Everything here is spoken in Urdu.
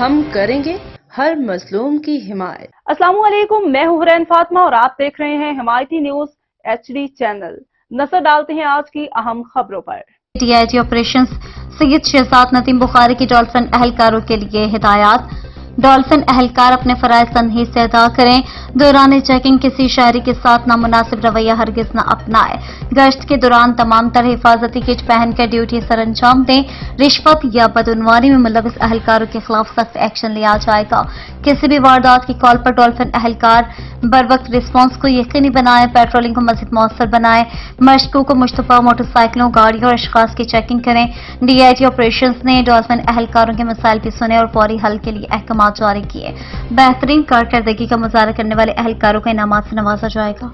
ہم کریں گے ہر مظلوم کی حمایت۔ السلام علیکم، میں ہوں حرین فاطمہ اور آپ دیکھ رہے ہیں حمایتی نیوز HD چینل۔ نظر ڈالتے ہیں آج کی اہم خبروں پر۔ DIG آپریشنز سید شہزاد ندیم بخاری کی ڈولفن اہلکاروں کے لیے ہدایات۔ ڈولفن اہلکار اپنے فرائض تنہی سے ادا کریں۔ دوران چیکنگ کسی شہری کے ساتھ نامناسب رویہ ہرگز نہ اپنائیں۔ گشت کے دوران تمام تر حفاظتی کٹ پہن کر ڈیوٹی سر انجام دیں۔ رشوت یا بدعنوانی میں ملوث اہلکاروں کے خلاف سخت ایکشن لیا جائے گا۔ کسی بھی واردات کی کال پر ڈولفن اہلکار بروقت رسپانس کو یقینی بنائیں۔ پیٹرولنگ کو مزید مؤثر بنائیں۔ مشکوک و مشتبہ موٹر سائیکلوں، گاڑیوں اور اشخاص کی چیکنگ کریں۔ DIG آپریشنز نے ڈولفن اہلکاروں کے مسائل بھی سنے اور فوری حل کے لیے احکامات جاری کیے۔ بہترین کارکردگی کا مظاہرہ کرنے والے اہلکاروں کو انعامات سے نوازا جائے گا۔